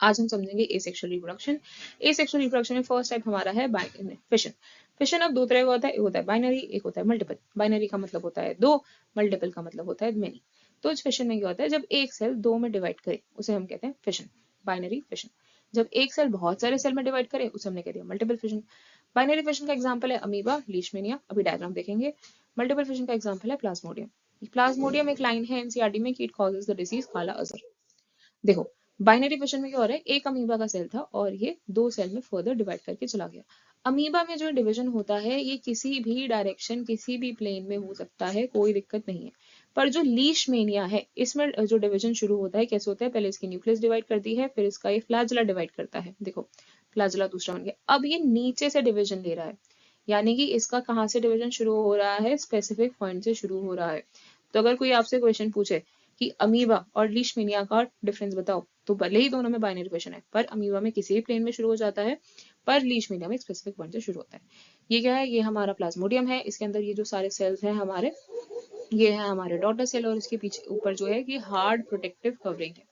आज हम समझेंगे एसेक्सुअल रिप्रोडक्शन। एसेक्सुअल रिप्रोडक्शन में फर्स्ट टाइप हमारा है फिशन। फिशन अब दो तरह का होता है, एक होता है बाइनरी, एक होता है मल्टीपल। बाइनरी का मतलब होता है दो, मल्टीपल का मतलब होता है मेनी। तो इस फिशन में क्या होता है, जब एक सेल दो में डिवाइड करे उसे हम कहते हैं फिशन, बाइनरी फिशन। जब एक सेल बहुत सारे सेल में डिवाइड करे उसे हमने कह दिया मल्टीपल फिशन। बाइनरी फिशन का एग्जाम्पल है अमीबा, लीशमेनिया, अभी डायग्राम देखेंगे। मल्टीपल फिशन का एग्जाम्पल है प्लाज्मोडियम। प्लाज्मोडियम एक लाइन है एनसीईआरटी में कि इट कॉजेज द डिसीज काला अजहर। देखो बाइनरी फिशन में क्या हो रहा है, एक अमीबा का सेल था और ये दो सेल में फर्दर डिवाइड करके चला गया। अमीबा में जो डिवीजन होता है ये किसी भी डायरेक्शन किसी भी प्लेन में हो सकता है, कोई दिक्कत नहीं है। पर जो लीशमेनिया है इसमें जो डिवीजन शुरू होता है कैसे होता है, पहले इसकी न्यूक्लियस डिवाइड करती है, फिर इसका ये फ्लैजला डिवाइड करता है। देखो फ्लैजला दूसरा बन गया। अब ये नीचे से डिवीजन ले रहा है, यानी कि इसका कहाँ से डिवीजन शुरू हो रहा है, स्पेसिफिक पॉइंट से शुरू हो रहा है। तो अगर कोई आपसे क्वेश्चन पूछे कि अमीबा और लीशमेनिया का डिफरेंस बताओ, तो भले ही दोनों में बाइनरी क्वेश्चन है, पर अमीबा में किसी भी प्लेन में शुरू हो जाता है, पर लीशमेनिया में स्पेसिफिक पॉइंट से शुरू होता है। ये क्या है, ये हमारा प्लाज्मोडियम है, इसके अंदर ये जो सारे सेल्स हैं हमारे, ये है हमारे डॉटर सेल, और इसके पीछे ऊपर जो है कि हार्ड प्रोटेक्टिव कवरिंग है।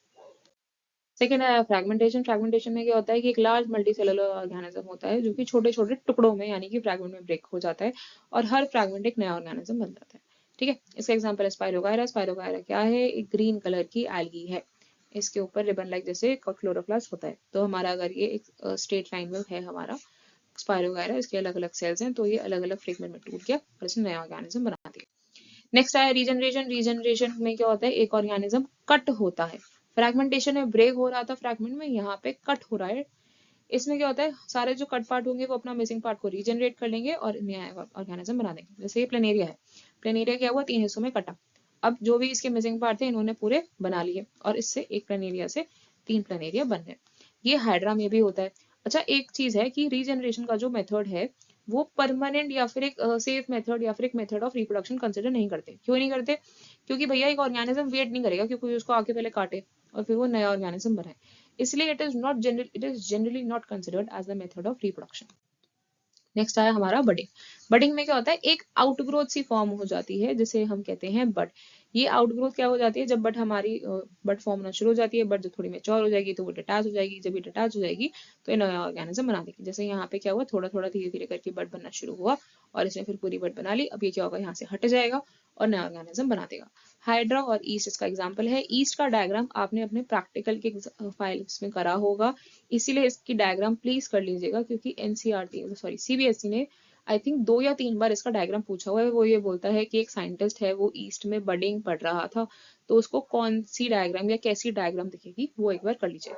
सेकेंड है फ्रेगमेंटेशन। फ्रेगमेंटेशन में क्या होता है कि एक लार्ज मल्टी सेलुलर ऑर्गेनिज्म होता है जो कि छोटे छोटे टुकड़ों में यानी कि फ्रेगमेंट में ब्रेक हो जाता है और हर फ्रेगमेंट एक नया ऑर्गेनिज्म बन जाता है। ठीक है, इसका एग्जांपल है स्पाइरोगायरा। स्पाइरोगायरा क्या है, एक ग्रीन कलर की एल्गी है, इसके ऊपर रिबन लाइक जैसे क्लोरोप्लास्ट होता है। तो हमारा अगर ये एक स्ट्रेट लाइन में है हमारा स्पाइरोगायरा, इसके अलग अलग सेल्स हैं, तो ये अलग अलग फ्रेगमेंट में टूट गया और इसने नया ऑर्गेनिज्म बना दिया। नेक्स्ट आया रीजनरेशन। रीजनरेशन में क्या होता है, एक ऑर्गेनिज्म कट होता है। फ्रैगमेंटेशन में ब्रेक हो रहा था फ्रैगमेंट में, यहाँ पे कट हो रहा है। इसमें क्या होता है, सारे जो कट पार्ट होंगे वो अपना मिसिंग पार्ट को रीजनरेट कर लेंगे और नया ऑर्गेनिज्म बना देंगे। जैसे ये प्लेनेरिया है, प्लेनेरिया क्या हुआ, तीन हिस्सों में कटा। अब जो भी इसके मिसिंग पार्ट थे इन्होंने पूरे बना लिए और इससे एक प्लेनेरिया से तीन प्लेनेरिया बन गए। ये हाइड्रा में भी होता है। अच्छा एक चीज है कि रीजनरेशन का जो मेथड है वो परमानेंट या फिर एक सेफ मेथड या फिर एक मेथड ऑफ रिप्रोडक्शन कंसिडर नहीं करते। क्यों नहीं करते, क्योंकि भैया एक ऑर्गेनिज्म वेट नहीं करेगा कि कोई उसको आके पहले काटे और फिर वो नया ऑर्गेनिज्म बनाए। इसलिए it is generally not considered as the method of reproduction. Next आया हमारा बडिंग। बडिंग में क्या होता है, एक आउटग्रोथ सी फॉर्म हो जाती है जिसे हम कहते हैं बड। ये आउटग्रोथ क्या हो जाती है, जब बड हमारी बड फॉर्म होना शुरू हो जाती है, बड जब थोड़ी मेच्योर हो जाएगी तो वो डिटैच हो जाएगी, जब ये डिटैच हो जाएगी तो ये नया ऑर्गेनिज्म बना देगी। जैसे यहाँ पे क्या हुआ, थोड़ा थोड़ा धीरे धीरे करके बड बनना शुरू हुआ और इसने फिर पूरी बड बना ली। अब ये क्या होगा, यहाँ से हट जाएगा और नया ऑर्गेनिज्म बना देगा। हाइड्रा और ईस्ट इसका एग्जाम्पल है। ईस्ट का डायग्राम आपने अपने प्रैक्टिकल के फाइल्स में करा होगा, इसीलिए इसकी डायग्राम प्लीज कर लीजिएगा, क्योंकि एनसीईआरटी सॉरी सीबीएसई ने आई थिंक 2 या 3 बार इसका डायग्राम पूछा हुआ है। वो ये बोलता है कि एक साइंटिस्ट है वो ईस्ट में बडिंग पढ़ रहा था, तो उसको कौन सी डायग्राम या कैसी डायग्राम दिखेगी वो एक बार कर लीजिए।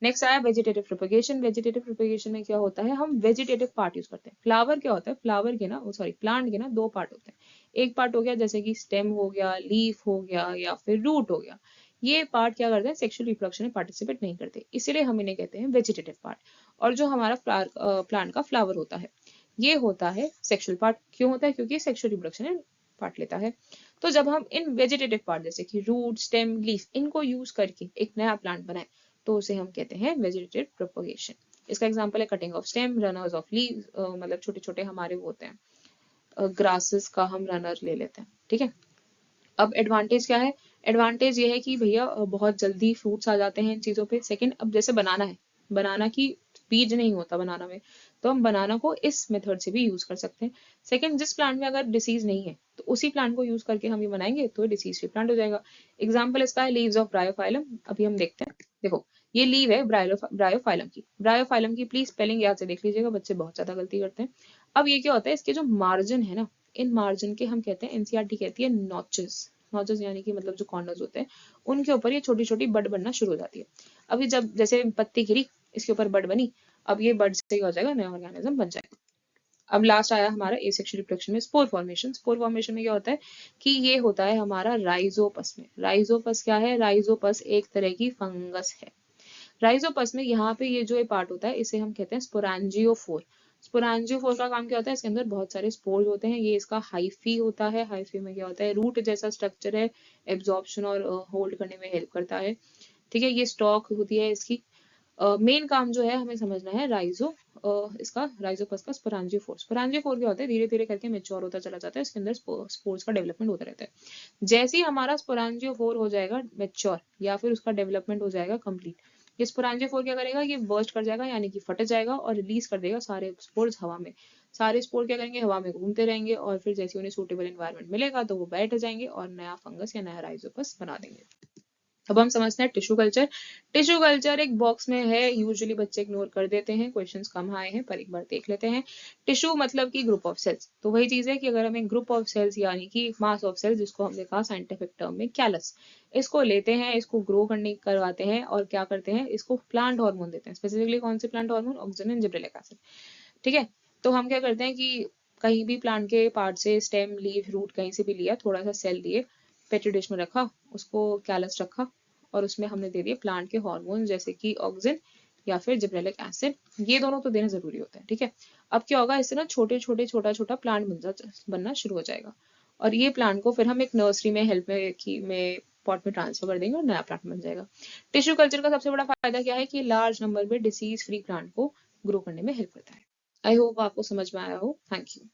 नेक्स्ट आया वेजिटेटिव प्रोपेगेशन। वेजिटेटिव प्रोपेगेशन में क्या होता है, हम वेजिटेटिव पार्ट यूज करते हैं। फ्लावर क्या होता है, फ्लावर के ना सॉरी प्लांट के ना दो पार्ट होते हैं। एक पार्ट हो गया जैसे कि स्टेम हो गया, लीफ हो गया या फिर रूट हो गया। ये पार्ट क्या करते हैं, सेक्सुअल रिप्रोडक्शन में पार्टिसिपेट नहीं करते, इसीलिए हम इन्हें कहते हैं वेजिटेटिव पार्ट। और जो हमारा प्लांट का फ्लावर होता है ये होता है सेक्सुअल पार्ट। क्यों होता है, क्योंकि सेक्सुअल रिप्रोडक्शन में पार्ट लेता है। तो जब हम इन वेजिटेटिव पार्ट जैसे कि रूट, स्टेम, लीफ इनको यूज करके एक नया प्लांट बनाए तो उसे हम कहते हैं वेजिटेटिव प्रोपगेशन। इसका एग्जांपल है cutting of stem, runners of leave, मतलब छोटे छोटे हमारे वो होते हैं ग्रासेस का हम रनर ले लेते हैं। ठीक है, अब एडवांटेज क्या है, एडवांटेज ये है कि भैया बहुत जल्दी फ्रूट्स आ जाते हैं इन चीजों पे। सेकंड, अब जैसे बनाना है, बनाना की बीज नहीं होता बनाना में, तो हम बनाना को इस मेथड से भी यूज कर सकते हैं। सेकंड, जिस प्लांट में अगर डिसीज नहीं है तो उसी प्लांट को यूज करके हम ये बनाएंगे तो डिसीज फ्री प्लांट हो जाएगा। एग्जाम्पल इसका है लीव्स ऑफ ब्रायोफाइलम। अभी हम देखते हैं, देखो ये लीव है ब्रायोफाइलम की। ब्रायोफाइलम की प्लीज स्पेलिंग याद से देख लीजिएगा, बच्चे बहुत ज्यादा गलती करते हैं। अब ये क्या होता है, इसके जो मार्जिन है ना, इन मार्जिन के हम कहते हैं, एनसीईआरटी कहती है नॉचेस। नॉचेस यानी कि मतलब जो कॉर्नर्स होते हैं उनके ऊपर ये छोटी छोटी बड बनना शुरू हो जाती है। अभी जब जैसे पत्ती गिरी इसके ऊपर बड बनी, अब ये बड से हो जाएगा नया ऑर्गेनिज्म बन जाएगा। अब लास्ट आया हमारा एसेक्सुअल रिप्रोडक्शन में स्पोर फॉर्मेशन। स्पोर फॉर्मेशन में क्या होता है कि ये होता है हमारा राइजोपस में। राइजोपस क्या है, राइजोपस एक तरह की फंगस है। राइजोपस में यहाँ पे ये जो पार्ट होता है इसे हम कहते हैं स्पोरांजियोफोर। स्पोरांजियोफोर का काम क्या होता है, इसके अंदर बहुत सारे स्पोर्स होते हैं। ये इसका हाइफी होता है। हाइफी में क्या होता है, रूट जैसा स्ट्रक्चर है, एब्जॉर्प्शन और होल्ड करने में हेल्प करता है। ठीक है, ये स्टॉक होती है इसकी। मेन काम जो है हमें समझना है इसका राइजोपस का स्पोरांजियोफोर। स्पोरांजियोफोर क्या होता है, धीरे धीरे करके मेच्योर होता चला जाता है, इसके अंदर स्पोर्स का डेवलपमेंट होता रहता है। जैसे ही हमारा स्पोरांजियोफोर हो जाएगा मेच्योर या फिर उसका डेवलपमेंट हो जाएगा कंप्लीट, ये स्पोरांजियोफोर क्या करेगा, ये बर्स्ट कर जाएगा यानी कि फट जाएगा और रिलीज कर देगा सारे स्पोर्स हवा में। सारे स्पोर क्या करेंगे, हवा में घूमते रहेंगे और फिर जैसे उन्हें सूटेबल एनवायरनमेंट मिलेगा तो वो बैठ जाएंगे और नया फंगस या नया राइजोपस बना देंगे। अब हम समझते हैं टिश्यू कल्चर। टिश्यू कल्चर एक बॉक्स में है, यूजुअली बच्चे इग्नोर कर देते हैं, क्वेश्चंस कम आए हैं पर एक बार देख लेते हैं। टिश्यू मतलब कि ग्रुप ऑफ सेल्स, तो वही चीज है कि अगर हम एक ग्रुप ऑफ सेल्स यानी कि मास ऑफ सेल्स, जिसको हमने कहा साइंटिफिक टर्म में कैलस, इसको लेते हैं, इसको ग्रो करने करवाते हैं और क्या करते हैं, इसको प्लांट हार्मोन देते हैं। स्पेसिफिकली कौन से plant hormone, oxygen and gibberellic acid. ठीक है, तो हम क्या करते हैं कि कहीं भी प्लांट के पार्ट से, स्टेम, लीफ, रूट कहीं से भी लिया, थोड़ा सा सेल लिए, पेट्री डिश में रखा, उसको कैलस रखा और उसमें हमने दे दिए प्लांट के हार्मोन जैसे कि ऑक्सीजन या फिर जिब्रेलिक एसिड। ये दोनों तो देना जरूरी होता है। ठीक है, अब क्या होगा, इससे ना छोटे छोटे छोटा छोटा प्लांट बनना शुरू हो जाएगा और ये प्लांट को फिर हम एक नर्सरी में हेल्प में पॉट में ट्रांसफर कर देंगे और नया प्लांट बन जाएगा। टिश्यू कल्चर का सबसे बड़ा फायदा क्या है कि लार्ज नंबर में डिसीज फ्री प्लांट को ग्रो करने में हेल्प करता है। आई होप आपको समझ में आया हो। Thank you.